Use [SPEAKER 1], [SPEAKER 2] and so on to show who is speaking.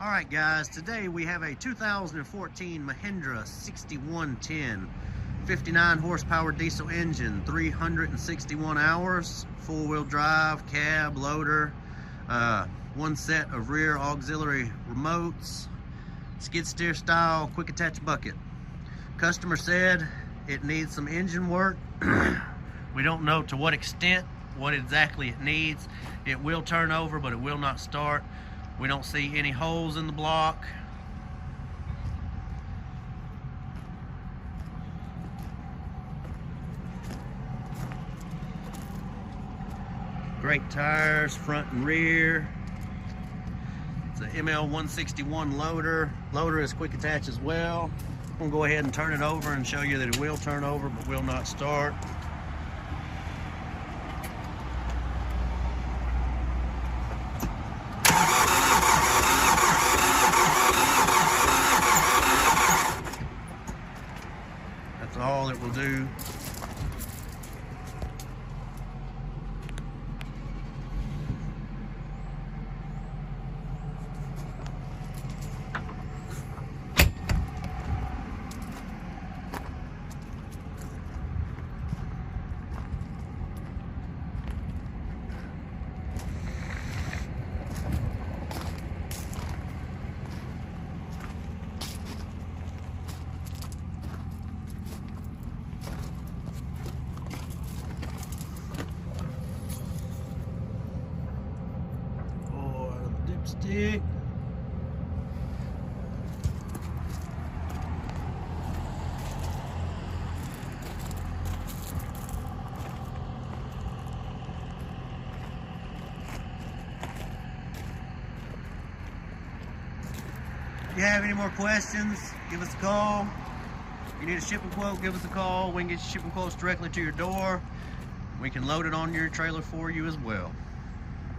[SPEAKER 1] Alright guys, today we have a 2014 Mahindra 6110 59 horsepower diesel engine, 361 hours, four-wheel drive, cab, loader, one set of rear auxiliary remotes, skid steer style, quick attach bucket. Customer said it needs some engine work. We don't know to what extent, what exactly it needs. It will turn over, but it will not start. We don't see any holes in the block. Great tires, front and rear. It's a ML161 loader. Loader is quick attach as well. I'm gonna go ahead and turn it over and show you that it will turn over but will not start. That's all it will do. Stick. If you have any more questions, give us a call. If you need a shipping quote, give us a call. We can get your shipping quotes directly to your door. We can load it on your trailer for you as well.